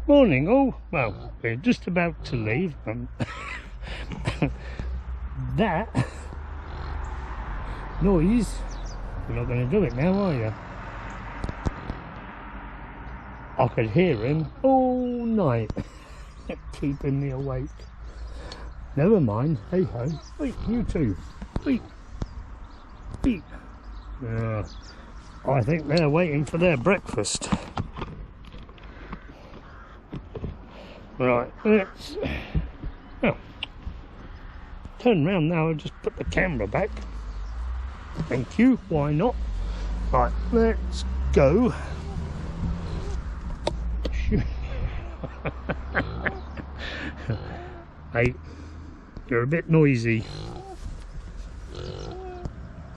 Morning all. Well, we're just about to leave. That noise, you're not going to do it now, are you? I could hear him all night, keeping me awake. Never mind, hey ho. Wait, you two. Wait. Wait. I think they're waiting for their breakfast. Right, let's turn around now and just put the camera back. Thank you, why not? Right, let's go. Hey, you're a bit noisy.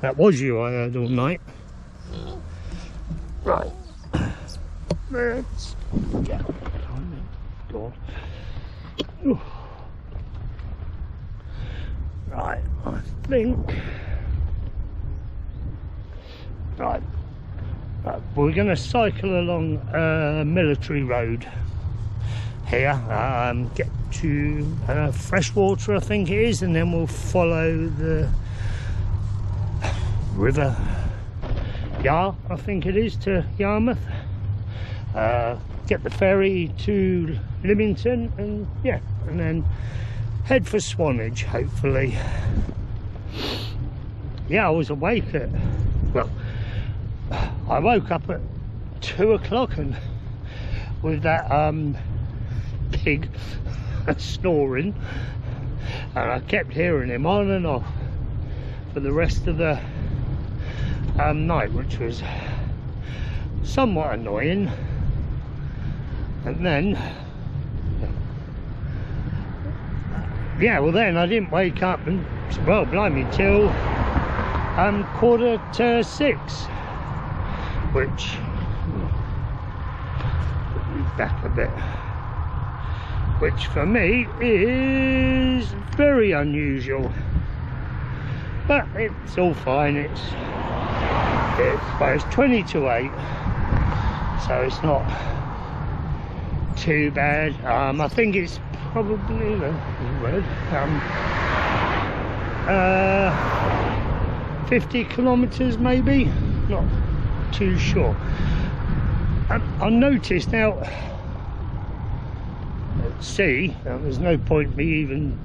That was you I heard all night. Right, let's go. God. Right, I think. Right, we're going to cycle along Military Road here, get to Freshwater, I think it is, and then we'll follow the River Yar, I think it is, to Yarmouth. Get the ferry to Lymington, and yeah, and then head for Swanage, hopefully. Yeah, I was awake at, well, I woke up at 2 o'clock and with that pig snoring, and I kept hearing him on and off for the rest of the night, which was somewhat annoying. And then, yeah, well then I didn't wake up and, well, blimey, till 6:15, which, put me back a bit, which for me is very unusual, but it's all fine. It's 20 to 8, so it's not too bad. I think it's probably 50 kilometers maybe, not too sure. I noticed out at sea, there's no point me even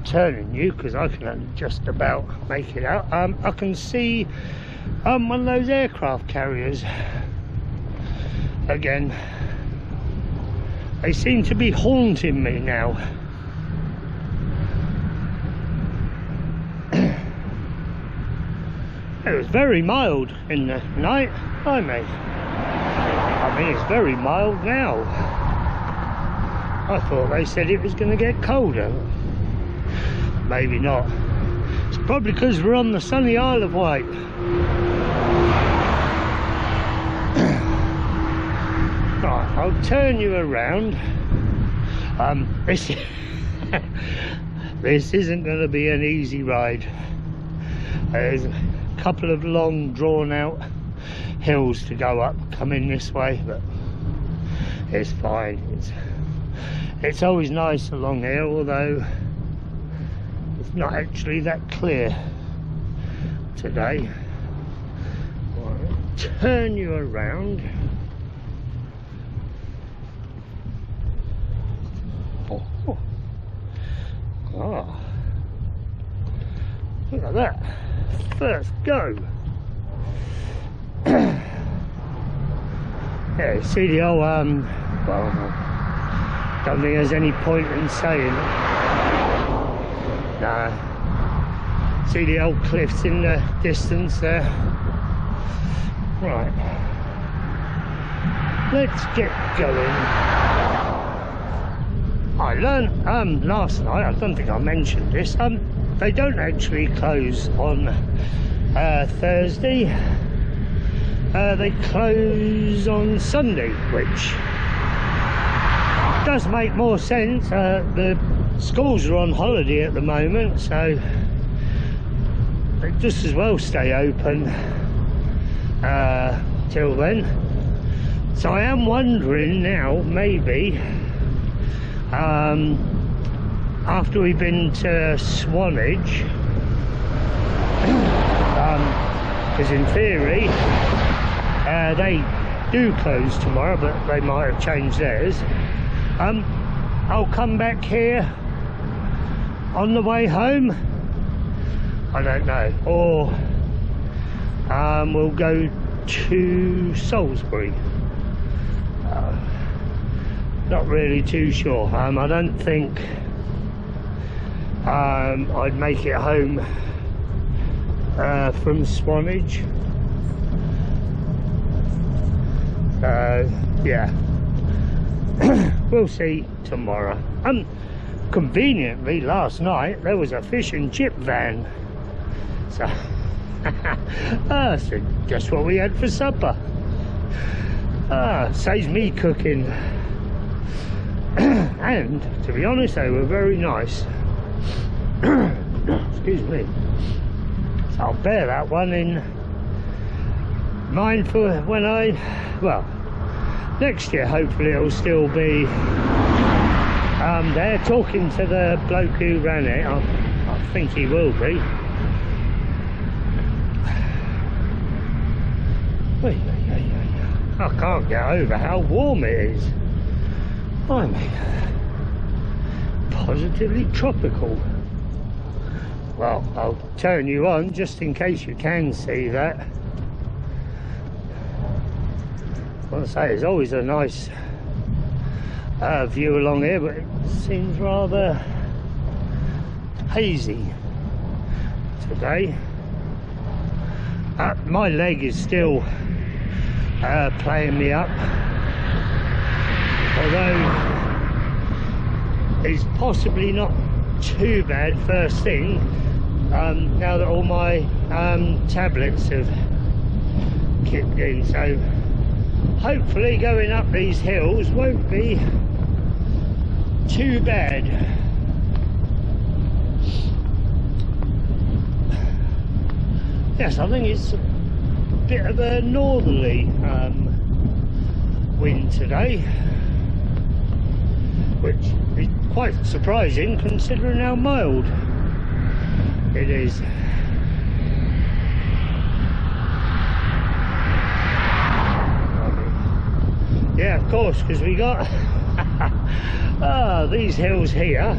turning you because I can only just about make it out. I can see one of those aircraft carriers again. They seem to be haunting me now. It was very mild in the night, I mean it's very mild now. I thought they said it was going to get colder. Maybe not. It's probably because we're on the sunny Isle of Wight. Right, I'll turn you around. This isn't going to be an easy ride. There's a couple of long drawn out hills to go up coming this way, but it's fine. It's always nice along here, although it's not actually that clear today. Right, turn you around. Oh, look at that. First go. Yeah, see the old, well, I don't think there's any point in saying it. Nah. See the old cliffs in the distance there. Right. Let's get going. I learned last night, I don't think I mentioned this, they don't actually close on Thursday. They close on Sunday, which does make more sense. The schools are on holiday at the moment, so they just as well stay open till then. So I am wondering now, maybe after we've been to Swanage, because in theory they do close tomorrow, but they might have changed theirs. I'll come back here on the way home, I don't know, or we'll go to Salisbury. Not really too sure. I don't think I'd make it home from Swanage. Yeah. We'll see tomorrow. Conveniently last night there was a fish and chip van, so that's just what we had for supper. Saves me cooking. And to be honest, they were very nice. Excuse me. So I'll bear that one in mind for when well, next year hopefully it'll still be there. Talking to the bloke who ran it, I think he will be. I can't get over how warm it is. I mean, positively tropical. Well, I'll turn you on just in case you can see that. I want to say it's always a nice view along here, but it seems rather hazy today. My leg is still playing me up, although it's possibly not too bad first thing, now that all my tablets have kicked in. So hopefully going up these hills won't be too bad. Yes, I think it's a bit of a northerly wind today, which is quite surprising considering how mild it is. Yeah, of course, because we got these hills here,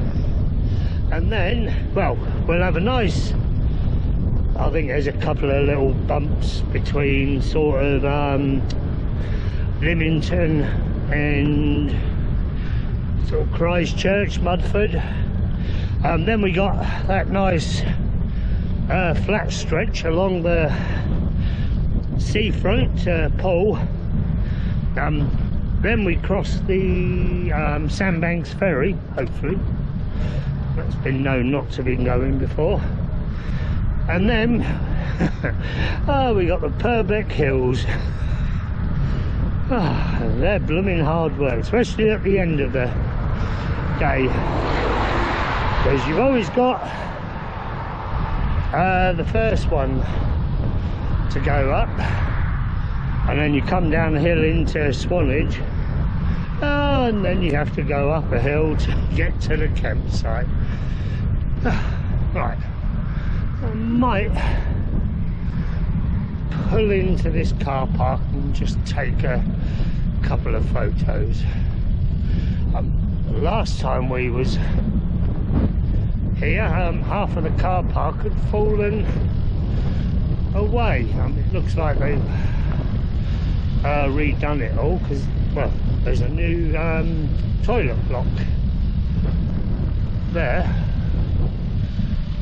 and then, well, we'll have a nice, I think there's a couple of little bumps between sort of Lymington and sort of Christchurch, Mudford. Then we got that nice flat stretch along the seafront pole. Then we cross the Sandbanks Ferry, hopefully. That's been known not to be going before. And then we got the Purbeck Hills. They're blooming hard work, especially at the end of the day, because you've always got the first one to go up, and then you come down the hill into Swanage, and then you have to go up a hill to get to the campsite. Right, I might pull into this car park and just take a couple of photos. Last time we was here, half of the car park had fallen away. It looks like they've redone it all, because, well, there's a new toilet block there.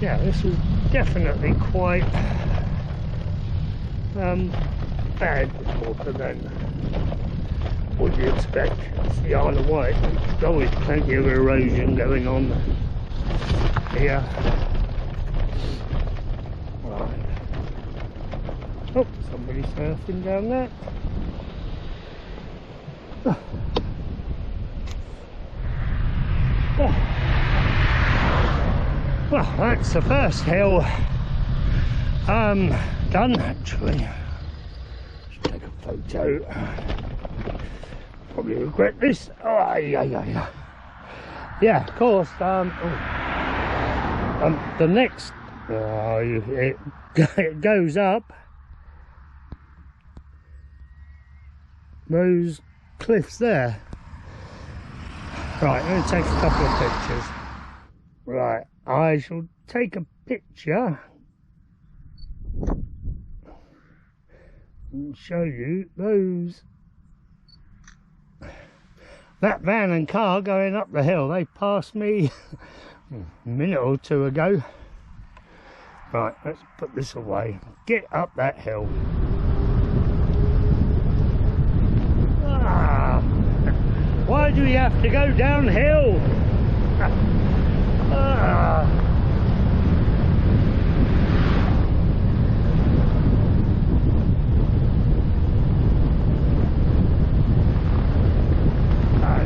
Yeah, this was definitely quite bad before, but then what do you expect? It's the Isle of Wight. There's always plenty of erosion going on here. Right. Oh, somebody's surfing down there. Oh. Oh. Well, that's the first hill done, actually. Just take a photo. Probably regret this. Oh, yeah. yeah, of course, the next, it goes up those cliffs there. Right, I'm going to take a couple of pictures. Right, I shall take a picture and show you those, that van and car going up the hill. They passed me a minute or two ago. Right, let's put this away. Get up that hill. Ah, why do you have to go downhill? Ah.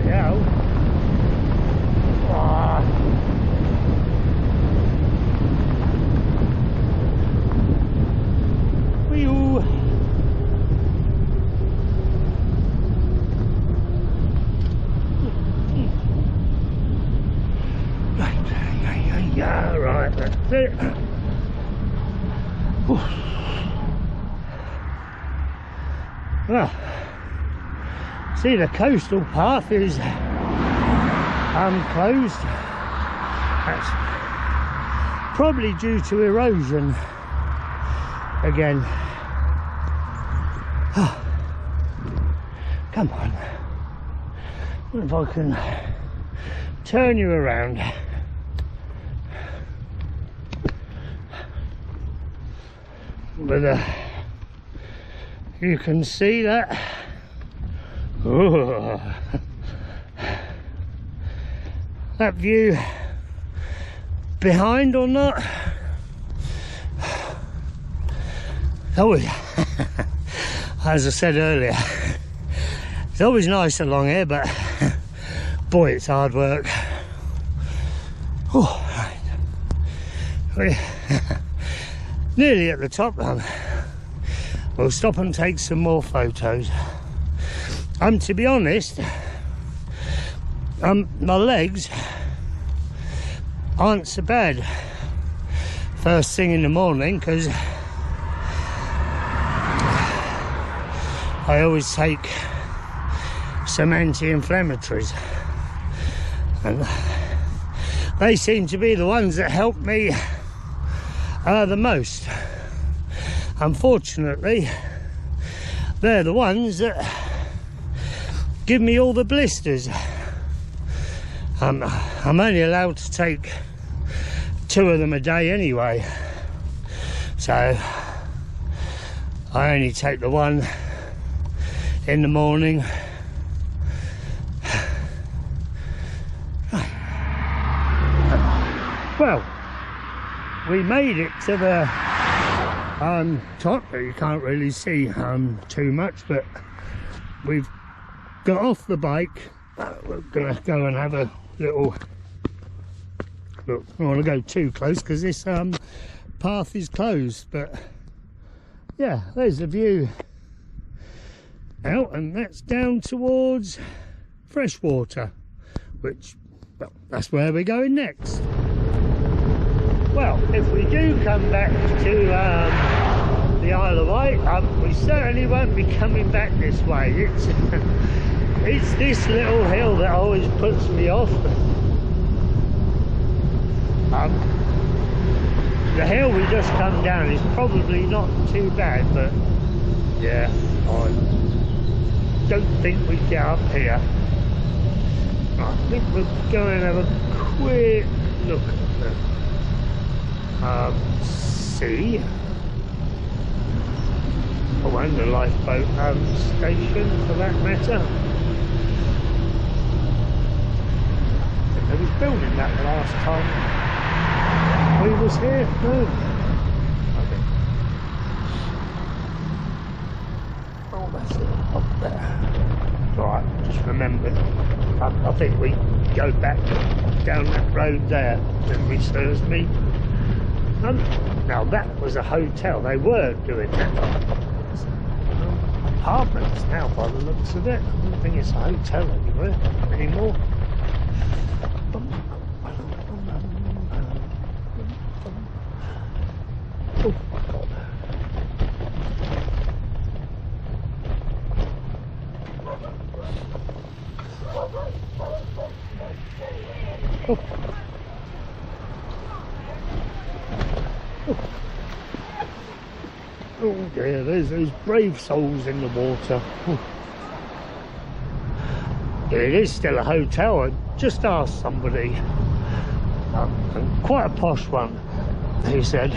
Yeah. Ah. Whee-oo. Yeah, right, that's it. Well, see, the coastal path is closed. That's probably due to erosion again. Come on, what if I can turn you around? But you can see that. Oh, that view behind or not? Oh, as I said earlier, it's always nice along here, but boy, it's hard work. Oh, right. Nearly at the top then. We'll stop and take some more photos. To be honest, my legs aren't so bad first thing in the morning, because I always take some anti-inflammatories, and they seem to be the ones that help me the most. Unfortunately, they're the ones that give me all the blisters. I'm only allowed to take 2 of them a day anyway, so I only take the one in the morning. Well, we made it to the top, but you can't really see too much, but we've got off the bike. We're gonna go and have a little look. I don't want to go too close because this path is closed, but yeah, there's the view out, and that's down towards Freshwater, which, well, that's where we're going next. Well, if we do come back to the Isle of Wight, we certainly won't be coming back this way. It's this little hill that always puts me off. The hill we just come down is probably not too bad, but yeah, I don't think we get up here. I think we'll go and have a quick look at the sea. Oh, and the lifeboat station for that matter. They was building that last time we was here. No, okay. Oh, that's it up there. Right, just remembered. I think we go back down that road there. Memory serves me. Now that was a hotel. They were doing that. Apartments now, by the looks of it. I don't think it's a hotel anymore. Oh. Oh dear, there's those brave souls in the water. Oh. It is still a hotel. I just asked somebody, and quite a posh one, he said.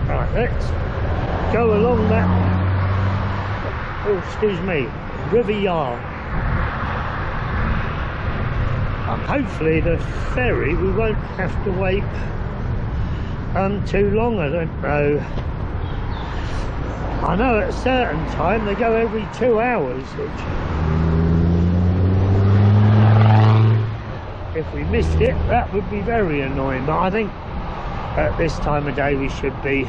Right, let's go along that, oh excuse me, River Yar. Hopefully the ferry, we won't have to wait too long, I don't know. I know at a certain time they go every 2 hours, which if we missed it, that would be very annoying, but I think at this time of day we should be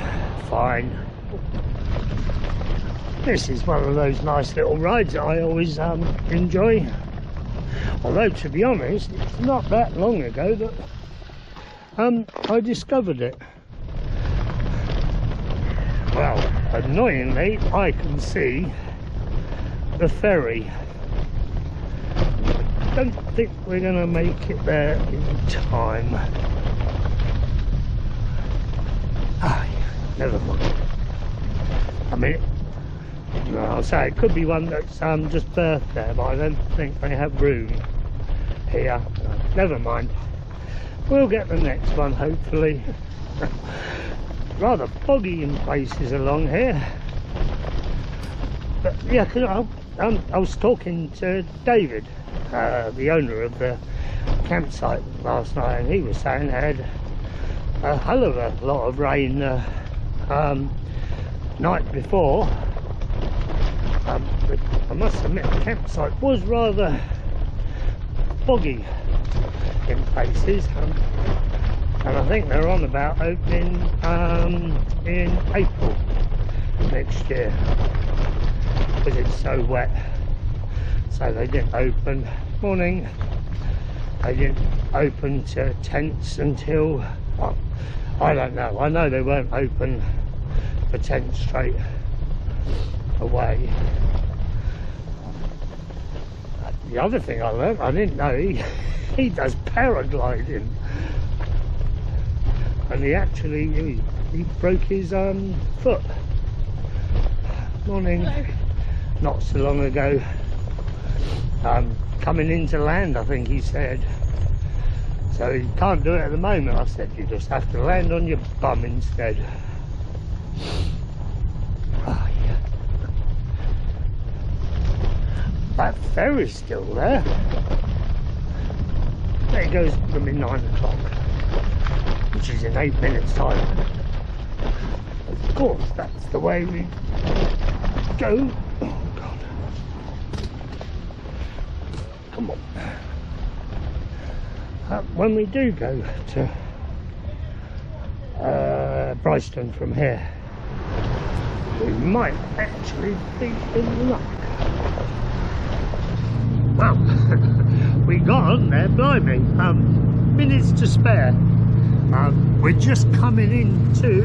fine. This is one of those nice little rides that I always enjoy. Although, to be honest, it's not that long ago that I discovered it. Well, annoyingly, I can see the ferry. I don't think we're going to make it there in time. Ah, never mind. I mean, I'll say it could be one that's just berthed there, but I don't think they have room here. Never mind. We'll get the next one, hopefully. Rather foggy in places along here. But yeah, I was talking to David, the owner of the campsite last night, and he was saying they had a hell of a lot of rain night before. But I must admit the campsite was rather foggy in places, and I think they're on about opening in April next year because it's so wet. So they didn't open, morning, they didn't open to tents until, well, I don't know, I know they won't open for tents straight away. The other thing I learned, I didn't know, he does paragliding, and he actually he broke his foot. Morning. Hello. Not so long ago, coming into land, I think he said. So you can't do it at the moment. I said you just have to land on your bum instead. Oh, yeah. That ferry's still there. There it goes from 9 o'clock, which is in 8 minutes time. Of course, that's the way we go. Oh God. Come on. When we do go to Bryston from here, we might actually be in luck. Wow, we got on there, blimey, minutes to spare. We're just coming into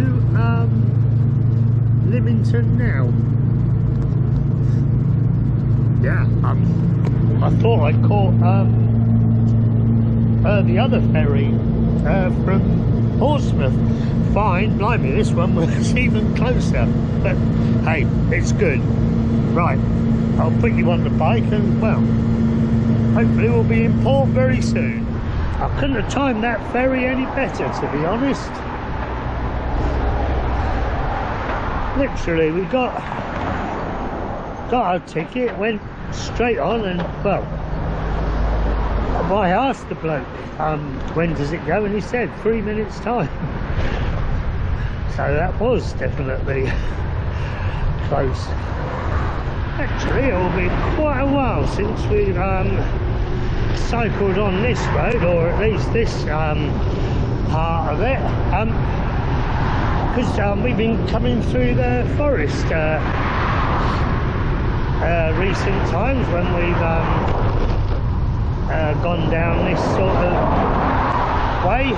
Lymington now. Yeah, I thought I caught the other ferry from Portsmouth. Fine, blimey, this one was even closer, but hey, it's good. Right, I'll put you on the bike and, well, hopefully we'll be in port very soon. I couldn't have timed that ferry any better, to be honest. Literally, we got our ticket, went straight on, and, well, I asked the bloke, when does it go, and he said 3 minutes time. So that was definitely close. Actually, it will be quite a while since we've cycled on this road, or at least this part of it, because we've been coming through the forest recent times when we've gone down this sort of way.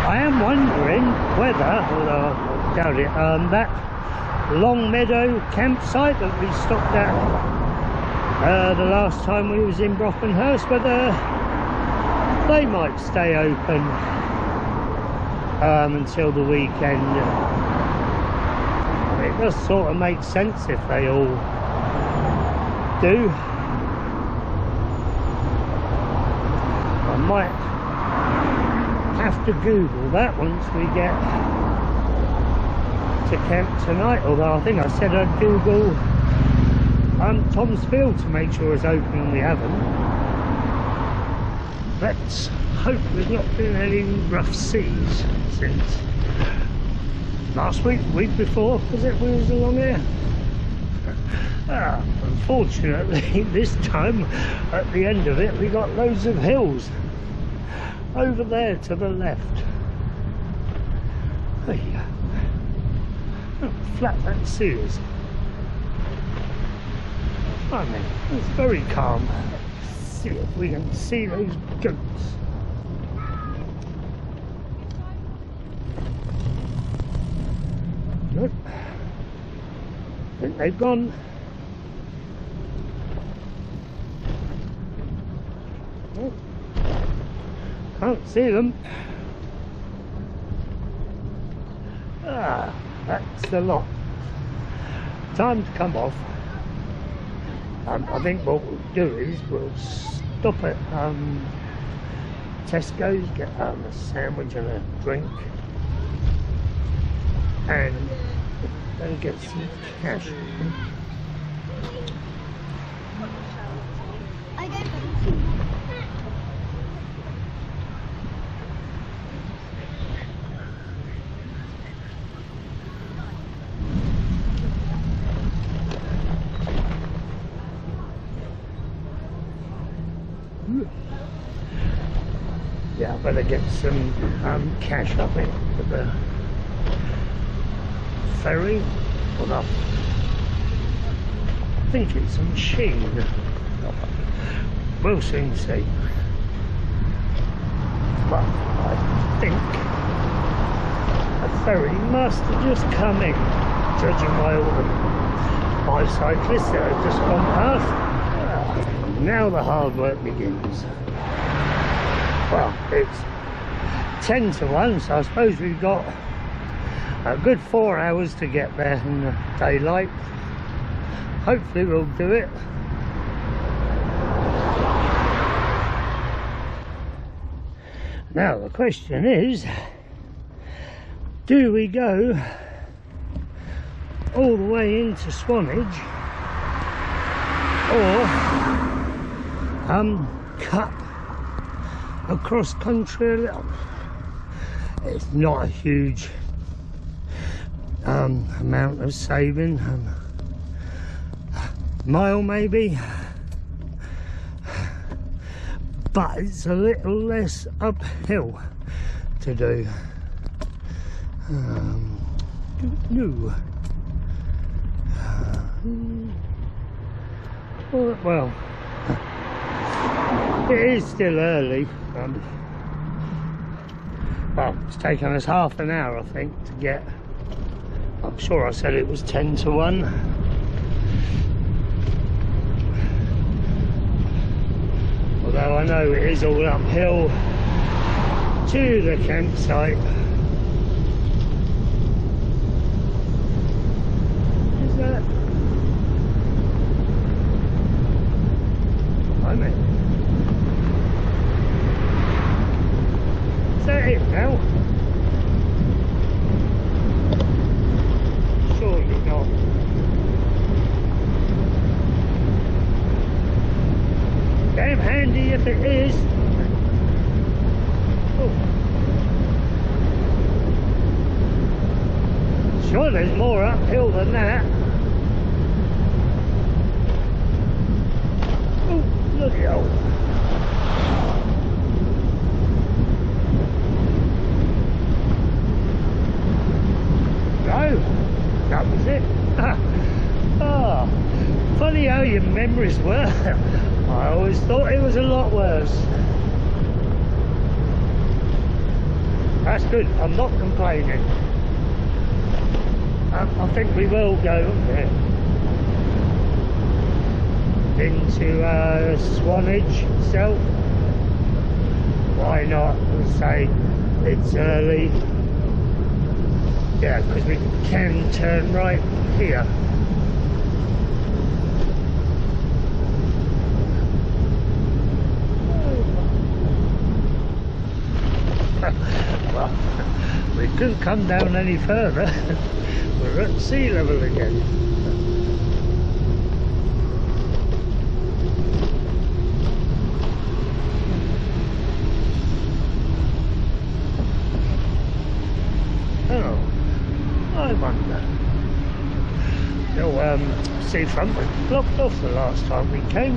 I am wondering whether, although I doubt it, that Long Meadow campsite that we stopped at the last time we was in Brockenhurst, whether they might stay open until the weekend. It does sort of make sense if they all do. I might have to Google that once we get to camp tonight, although I think I said I'd Google Tom's Field to make sure it's open, and we haven't. Let's hope there's not been any rough seas since last week, week before, was it, we was along here? Unfortunately, this time at the end of it we got loads of hills over there to the left. There you go. How flat that sea is. I mean, it's very calm. Let's see if we can see those goats. Nope. I think they've gone. Nope. Can't see them. That's the lot. Time to come off. I think what we'll do is we'll stop at Tesco's, get a sandwich and a drink, and then get some cash. Yeah, I better get some cash, I think, for the ferry. Well, I think it's a machine. We'll soon see. But I think a ferry must have just come in, judging by all the bicyclists that have just gone past. Now the hard work begins. Well, it's 10 to 1, so I suppose we've got a good 4 hours to get there in the daylight. Hopefully we'll do it. Now the question is, do we go all the way into Swanage, or cut across country a little? It's not a huge amount of saving, mile maybe, but it's a little less uphill to do. Well, it is still early. Well, it's taken us half an hour, I think, to get. I'm sure I said it was 10 to 1. Although I know it is all uphill to the campsite. Is that? I mean, is that it now? Surely not. Damn handy if it is. Oh. Sure, there's more uphill than that. Oh, look at all. No, that was it. Oh, funny how your memories were. I always thought it was a lot worse. That's good, I'm not complaining. I think we will go into Swanage itself. Why not? Let's say it's early. Yeah, because we can turn right here. Well, we couldn't come down any further. We're at sea level again. Oh, I wonder. The seafront was blocked off the last time we came.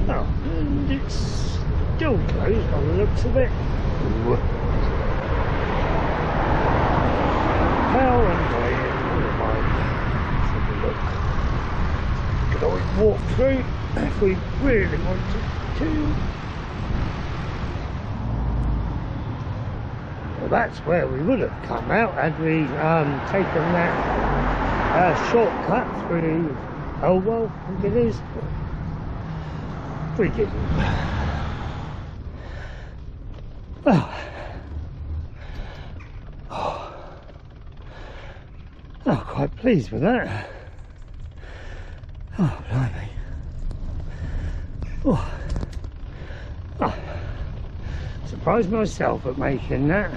Oh, and it's still closed by the looks of it. How annoying. Never mind. Let's have a look. Could always walk through if we really wanted to. Well, that's where we would have come out had we taken that shortcut through Elwell, I think it is. We didn't. Oh, quite pleased with that. Oh, blimey. Oh, surprised myself at making that.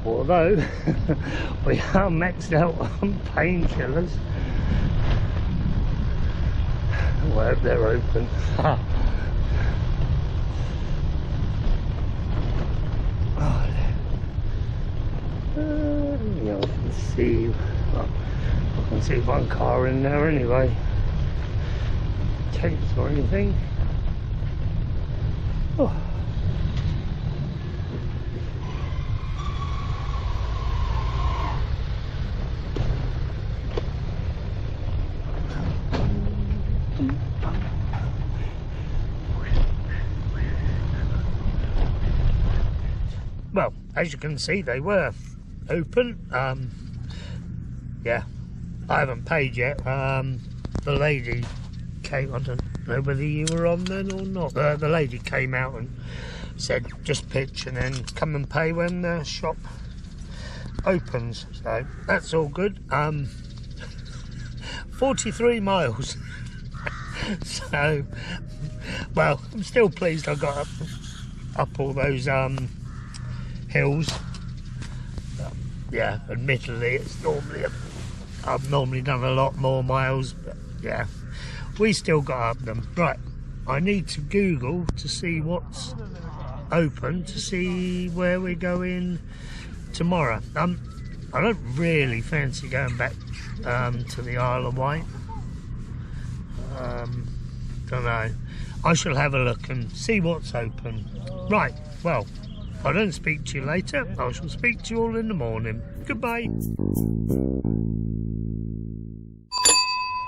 Although we are maxed out on painkillers. I hope they're open. Yeah, I can see. Well, I can see one car in there anyway. Tents or anything. Oh. Well, as you can see, they were open. Yeah, I haven't paid yet. The lady came, I don't know whether you were on then or not. The lady came out and said just pitch and then come and pay when the shop opens, so that's all good. 43 miles. So, well, I'm still pleased I got up all those hills. Yeah, admittedly it's normally I've normally done a lot more miles, but yeah, we still got up them. Right, I need to Google to see what's open, to see where we're going tomorrow. I don't really fancy going back to the Isle of Wight. Don't know. I shall have a look and see what's open. Right, well, if I don't speak to you later, I shall speak to you all in the morning. Goodbye.